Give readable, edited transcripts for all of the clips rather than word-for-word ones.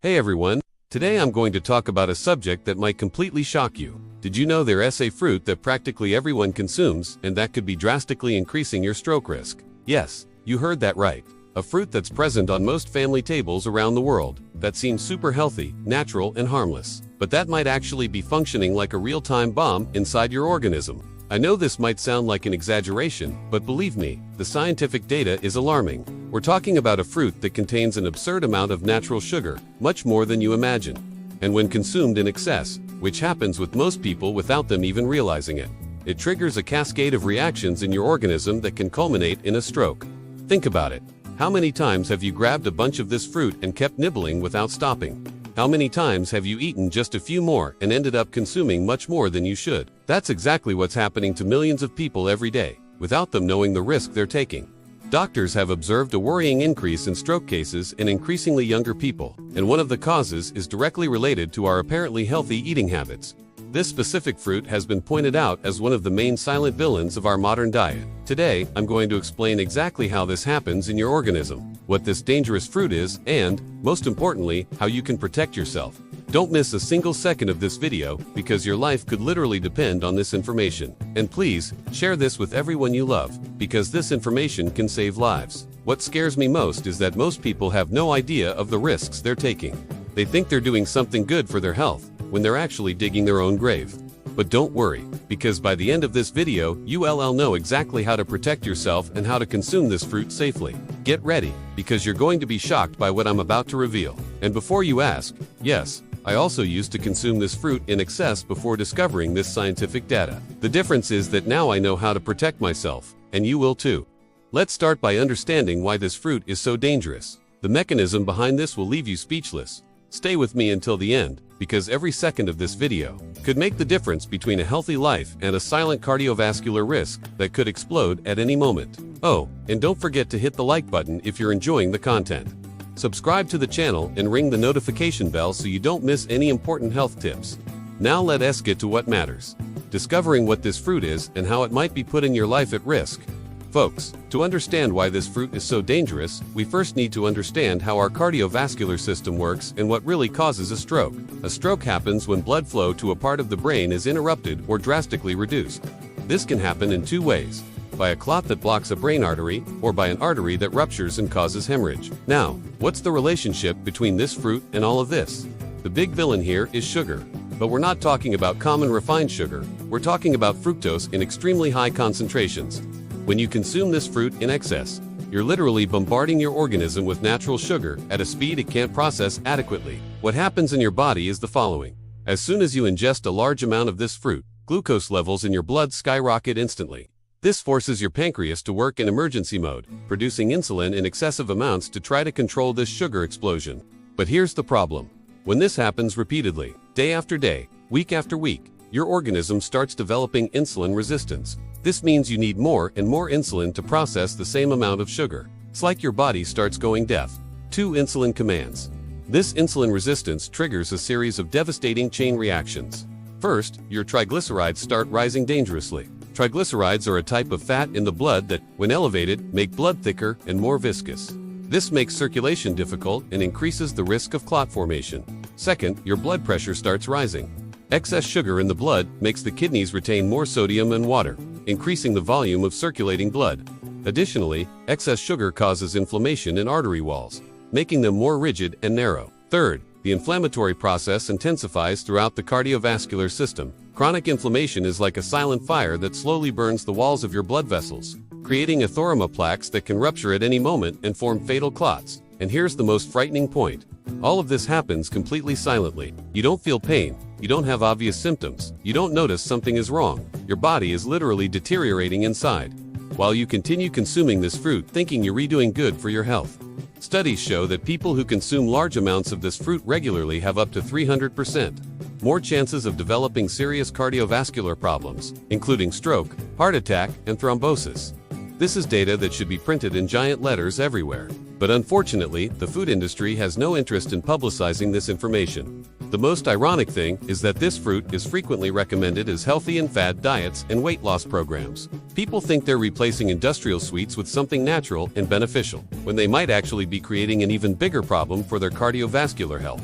Hey everyone, today I'm going to talk about a subject that might completely shock you. Did you know there's a fruit that practically everyone consumes and that could be drastically increasing your stroke risk? Yes, you heard that right. A fruit that's present on most family tables around the world, that seems super healthy, natural, and harmless. But that might actually be functioning like a real-time bomb inside your organism. I know this might sound like an exaggeration, but believe me, the scientific data is alarming. We're talking about a fruit that contains an absurd amount of natural sugar, much more than you imagine. And when consumed in excess, which happens with most people without them even realizing it, it triggers a cascade of reactions in your organism that can culminate in a stroke. Think about it. How many times have you grabbed a bunch of this fruit and kept nibbling without stopping? How many times have you eaten just a few more and ended up consuming much more than you should? That's exactly what's happening to millions of people every day, without them knowing the risk they're taking. Doctors have observed a worrying increase in stroke cases in increasingly younger people, and one of the causes is directly related to our apparently healthy eating habits. This specific fruit has been pointed out as one of the main silent villains of our modern diet. Today, I'm going to explain exactly how this happens in your organism, what this dangerous fruit is, and, most importantly, how you can protect yourself. Don't miss a single second of this video, because your life could literally depend on this information. And please, share this with everyone you love, because this information can save lives. What scares me most is that most people have no idea of the risks they're taking. They think they're doing something good for their health, when they're actually digging their own grave. But don't worry, because by the end of this video, you'll know exactly how to protect yourself and how to consume this fruit safely. Get ready, because you're going to be shocked by what I'm about to reveal. And before you ask, yes, I also used to consume this fruit in excess before discovering this scientific data. The difference is that now I know how to protect myself, and you will too. Let's start by understanding why this fruit is so dangerous. The mechanism behind this will leave you speechless. Stay with me until the end, because every second of this video could make the difference between a healthy life and a silent cardiovascular risk that could explode at any moment. Oh, and don't forget to hit the like button if you're enjoying the content. Subscribe to the channel and ring the notification bell so you don't miss any important health tips. Now let us get to what matters. Discovering what this fruit is and how it might be putting your life at risk. Folks, to understand why this fruit is so dangerous, we first need to understand how our cardiovascular system works and what really causes a stroke. A stroke happens when blood flow to a part of the brain is interrupted or drastically reduced. This can happen in two ways: by a clot that blocks a brain artery, or by an artery that ruptures and causes hemorrhage. Now, what's the relationship between this fruit and all of this? The big villain here is sugar. But we're not talking about common refined sugar, we're talking about fructose in extremely high concentrations. When you consume this fruit in excess, you're literally bombarding your organism with natural sugar at a speed it can't process adequately. What happens in your body is the following. As soon as you ingest a large amount of this fruit, glucose levels in your blood skyrocket instantly. This forces your pancreas to work in emergency mode, producing insulin in excessive amounts to try to control this sugar explosion. But here's the problem. When this happens repeatedly, day after day, week after week, your organism starts developing insulin resistance. This means you need more and more insulin to process the same amount of sugar. It's like your body starts going deaf to insulin commands. This insulin resistance triggers a series of devastating chain reactions. First, your triglycerides start rising dangerously. Triglycerides are a type of fat in the blood that, when elevated, make blood thicker and more viscous. This makes circulation difficult and increases the risk of clot formation. Second, your blood pressure starts rising. Excess sugar in the blood makes the kidneys retain more sodium and water, increasing the volume of circulating blood. Additionally, excess sugar causes inflammation in artery walls, making them more rigid and narrow. Third, the inflammatory process intensifies throughout the cardiovascular system. Chronic inflammation is like a silent fire that slowly burns the walls of your blood vessels, creating atheroma plaques that can rupture at any moment and form fatal clots. And here's the most frightening point. All of this happens completely silently. You don't feel pain. You don't have obvious symptoms. You don't notice something is wrong. Your body is literally deteriorating inside, while you continue consuming this fruit thinking you're doing good for your health. Studies show that people who consume large amounts of this fruit regularly have up to 300% more chances of developing serious cardiovascular problems, including stroke, heart attack, and thrombosis. This is data that should be printed in giant letters everywhere. But unfortunately, the food industry has no interest in publicizing this information. The most ironic thing is that this fruit is frequently recommended as healthy and fad diets and weight loss programs. People think they're replacing industrial sweets with something natural and beneficial, when they might actually be creating an even bigger problem for their cardiovascular health.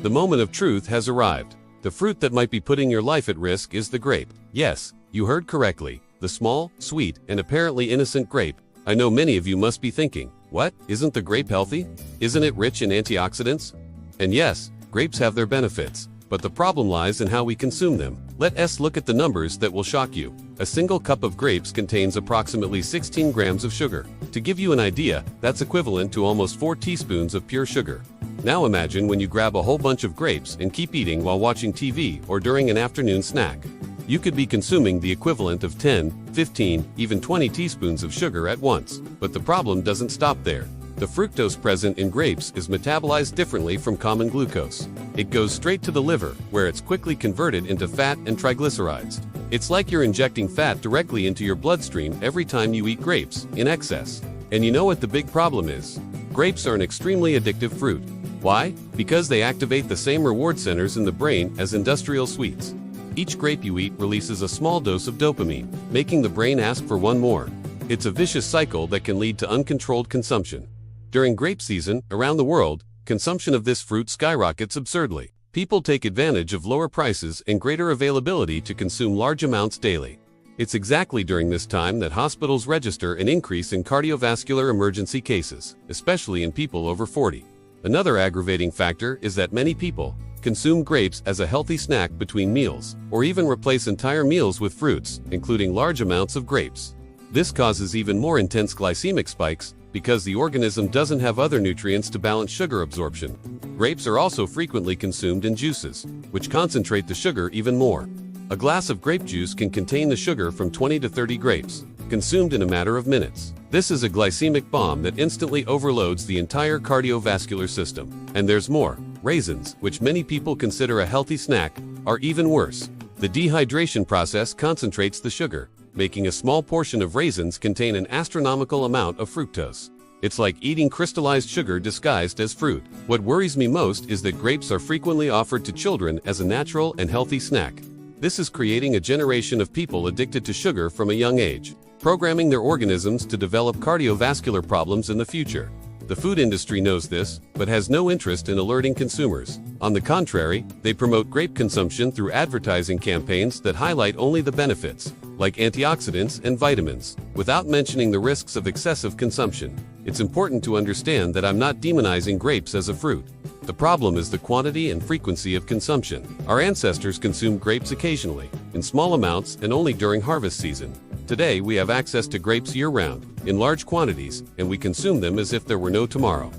The moment of truth has arrived. The fruit that might be putting your life at risk is the grape. Yes, you heard correctly. The small, sweet, and apparently innocent grape. I know many of you must be thinking, what? Isn't the grape healthy? Isn't it rich in antioxidants? And yes, grapes have their benefits, but the problem lies in how we consume them. Let us look at the numbers that will shock you. A single cup of grapes contains approximately 16 grams of sugar. To give you an idea, that's equivalent to almost 4 teaspoons of pure sugar. Now imagine when you grab a whole bunch of grapes and keep eating while watching TV or during an afternoon snack. You could be consuming the equivalent of 10, 15, even 20 teaspoons of sugar at once. But the problem doesn't stop there. The fructose present in grapes is metabolized differently from common glucose. It goes straight to the liver, where it's quickly converted into fat and triglycerides. It's like you're injecting fat directly into your bloodstream every time you eat grapes, in excess. And you know what the big problem is? Grapes are an extremely addictive fruit. Why? Because they activate the same reward centers in the brain as industrial sweets. Each grape you eat releases a small dose of dopamine, making the brain ask for one more. It's a vicious cycle that can lead to uncontrolled consumption. During grape season, around the world, consumption of this fruit skyrockets absurdly. People take advantage of lower prices and greater availability to consume large amounts daily. It's exactly during this time that hospitals register an increase in cardiovascular emergency cases, especially in people over 40. Another aggravating factor is that many people consume grapes as a healthy snack between meals, or even replace entire meals with fruits, including large amounts of grapes. This causes even more intense glycemic spikes, because the organism doesn't have other nutrients to balance sugar absorption. Grapes are also frequently consumed in juices, which concentrate the sugar even more. A glass of grape juice can contain the sugar from 20 to 30 grapes, consumed in a matter of minutes. This is a glycemic bomb that instantly overloads the entire cardiovascular system. And there's more. Raisins, which many people consider a healthy snack, are even worse. The dehydration process concentrates the sugar, making a small portion of raisins contain an astronomical amount of fructose. It's like eating crystallized sugar disguised as fruit. What worries me most is that grapes are frequently offered to children as a natural and healthy snack. This is creating a generation of people addicted to sugar from a young age, programming their organisms to develop cardiovascular problems in the future. The food industry knows this, but has no interest in alerting consumers. On the contrary, they promote grape consumption through advertising campaigns that highlight only the benefits, like antioxidants and vitamins, without mentioning the risks of excessive consumption. It's important to understand that I'm not demonizing grapes as a fruit. The problem is the quantity and frequency of consumption. Our ancestors consumed grapes occasionally, in small amounts and only during harvest season. Today we have access to grapes year-round, in large quantities, and we consume them as if there were no tomorrow.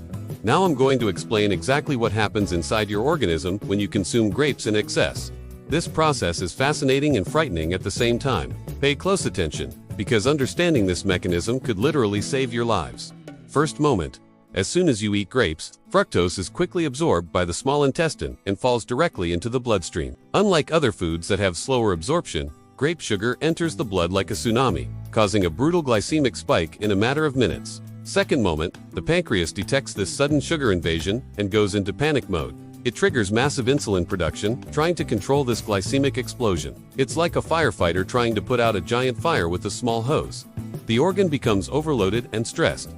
Now I'm going to explain exactly what happens inside your organism when you consume grapes in excess. This process is fascinating and frightening at the same time. Pay close attention, because understanding this mechanism could literally save your lives. First moment. As soon as you eat grapes, fructose is quickly absorbed by the small intestine and falls directly into the bloodstream. Unlike other foods that have slower absorption, grape sugar enters the blood like a tsunami, causing a brutal glycemic spike in a matter of minutes. Second moment, the pancreas detects this sudden sugar invasion and goes into panic mode. It triggers massive insulin production, trying to control this glycemic explosion. It's like a firefighter trying to put out a giant fire with a small hose. The organ becomes overloaded and stressed.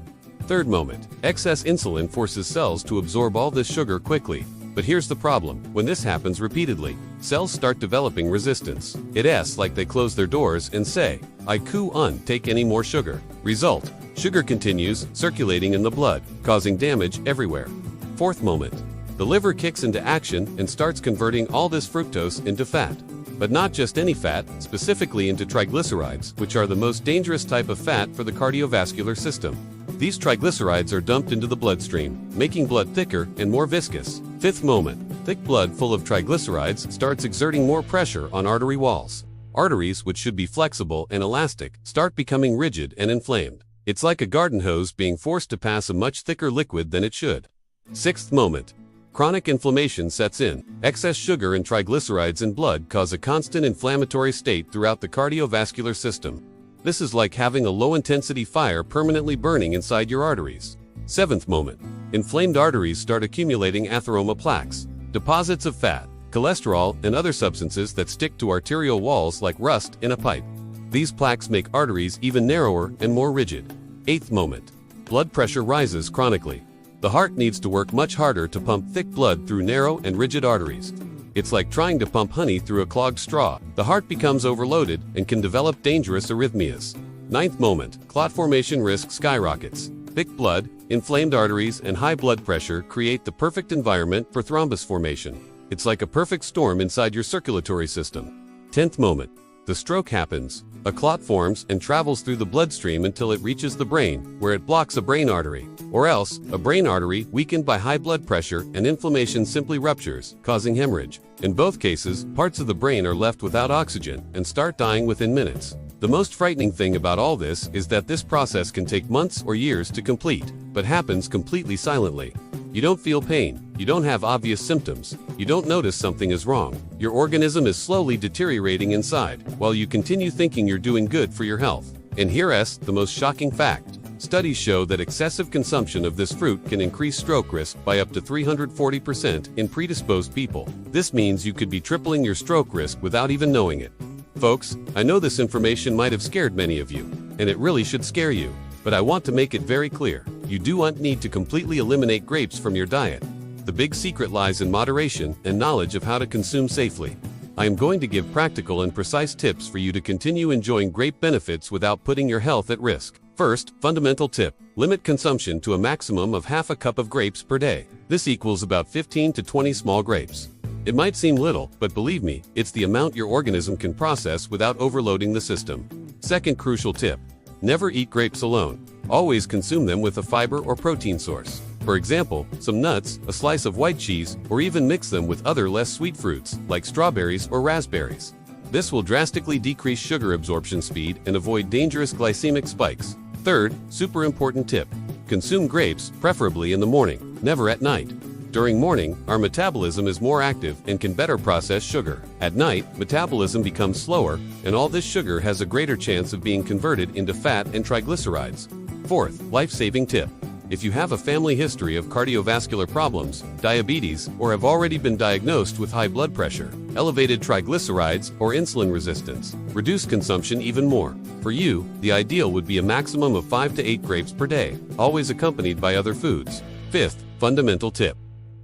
Third moment, excess insulin forces cells to absorb all this sugar quickly. But here's the problem. When this happens repeatedly, cells start developing resistance. It's like they close their doors and say, I can't take any more sugar. Result, sugar continues circulating in the blood, causing damage everywhere. Fourth moment, the liver kicks into action and starts converting all this fructose into fat. But not just any fat, specifically into triglycerides, which are the most dangerous type of fat for the cardiovascular system. These triglycerides are dumped into the bloodstream, making blood thicker and more viscous. Fifth moment, thick blood full of triglycerides starts exerting more pressure on artery walls. Arteries, which should be flexible and elastic, start becoming rigid and inflamed. It's like a garden hose being forced to pass a much thicker liquid than it should. Sixth moment, chronic inflammation sets in. Excess sugar and triglycerides in blood cause a constant inflammatory state throughout the cardiovascular system. This is like having a low-intensity fire permanently burning inside your arteries. Seventh moment, inflamed arteries start accumulating atheroma plaques, deposits of fat. cholesterol, and other substances that stick to arterial walls like rust in a pipe. These plaques make arteries even narrower and more rigid. 8th moment. Blood pressure rises chronically. The heart needs to work much harder to pump thick blood through narrow and rigid arteries. It's like trying to pump honey through a clogged straw. The heart becomes overloaded and can develop dangerous arrhythmias. 9th moment. Clot formation risk skyrockets. Thick blood, inflamed arteries, and high blood pressure create the perfect environment for thrombus formation. It's like a perfect storm inside your circulatory system. 10th moment. The stroke happens. A clot forms and travels through the bloodstream until it reaches the brain, where it blocks a brain artery. Or else, a brain artery, weakened by high blood pressure and inflammation, simply ruptures, causing hemorrhage. In both cases, parts of the brain are left without oxygen and start dying within minutes. The most frightening thing about all this is that this process can take months or years to complete, but happens completely silently. You don't feel pain, you don't have obvious symptoms, you don't notice something is wrong. Your organism is slowly deteriorating inside, while you continue thinking you're doing good for your health. And here's the most shocking fact. Studies show that excessive consumption of this fruit can increase stroke risk by up to 340% in predisposed people. This means you could be tripling your stroke risk without even knowing it. Folks, I know this information might have scared many of you, and it really should scare you, but I want to make it very clear. You do not need to completely eliminate grapes from your diet. The big secret lies in moderation and knowledge of how to consume safely. I am going to give practical and precise tips for you to continue enjoying grape benefits without putting your health at risk. First, fundamental tip: limit consumption to a maximum of half a cup of grapes per day. This equals about 15 to 20 small grapes. It might seem little, but believe me, it's the amount your organism can process without overloading the system. Second crucial tip: never eat grapes alone. Always consume them with a fiber or protein source. For example, some nuts, a slice of white cheese, or even mix them with other less sweet fruits, like strawberries or raspberries. This will drastically decrease sugar absorption speed and avoid dangerous glycemic spikes. Third, super important tip: consume grapes, preferably in the morning, never at night. During morning, our metabolism is more active and can better process sugar. At night, metabolism becomes slower, and all this sugar has a greater chance of being converted into fat and triglycerides. Fourth, life-saving tip: if you have a family history of cardiovascular problems, diabetes, or have already been diagnosed with high blood pressure, elevated triglycerides, or insulin resistance, reduce consumption even more. For you, the ideal would be a maximum of 5 to 8 grapes per day, always accompanied by other foods. Fifth, fundamental tip: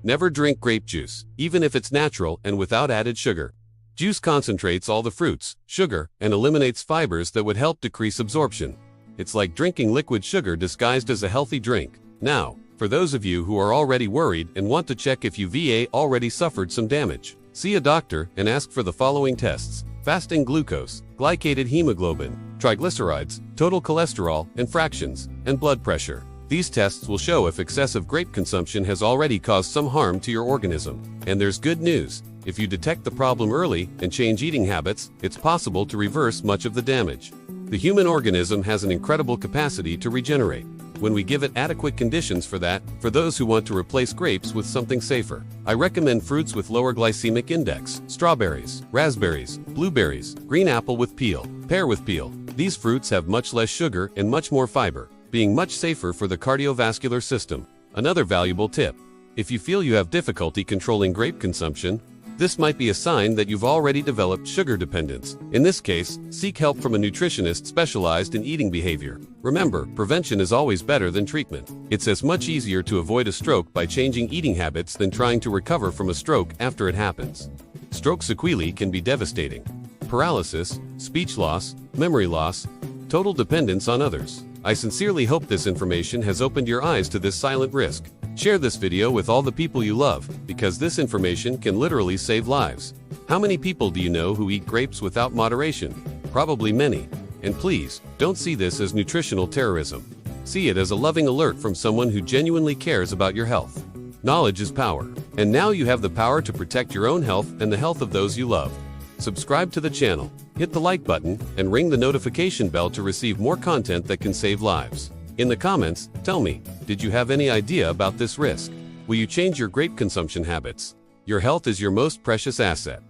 never drink grape juice, even if it's natural and without added sugar. Juice concentrates all the fruits, sugar, and eliminates fibers that would help decrease absorption. It's like drinking liquid sugar disguised as a healthy drink. Now, for those of you who are already worried and want to check if you've already suffered some damage, see a doctor and ask for the following tests: fasting glucose, glycated hemoglobin, triglycerides, total cholesterol and fractions, and blood pressure. These tests will show if excessive grape consumption has already caused some harm to your organism. And there's good news: if you detect the problem early and change eating habits, it's possible to reverse much of the damage. The human organism has an incredible capacity to regenerate, when we give it adequate conditions for that. For those who want to replace grapes with something safer, I recommend fruits with lower glycemic index: strawberries, raspberries, blueberries, green apple with peel, pear with peel. These fruits have much less sugar and much more fiber, being much safer for the cardiovascular system. Another valuable tip: if you feel you have difficulty controlling grape consumption, this might be a sign that you've already developed sugar dependence. In this case, seek help from a nutritionist specialized in eating behavior. Remember, prevention is always better than treatment. It's as much easier to avoid a stroke by changing eating habits than trying to recover from a stroke after it happens. Stroke sequelae can be devastating: paralysis, speech loss, memory loss, total dependence on others. I sincerely hope this information has opened your eyes to this silent risk. Share this video with all the people you love, because this information can literally save lives. How many people do you know who eat grapes without moderation? Probably many. And please, don't see this as nutritional terrorism. See it as a loving alert from someone who genuinely cares about your health. Knowledge is power. And now you have the power to protect your own health and the health of those you love. Subscribe to the channel, hit the like button, and ring the notification bell to receive more content that can save lives. In the comments, tell me, did you have any idea about this risk? Will you change your grape consumption habits? Your health is your most precious asset.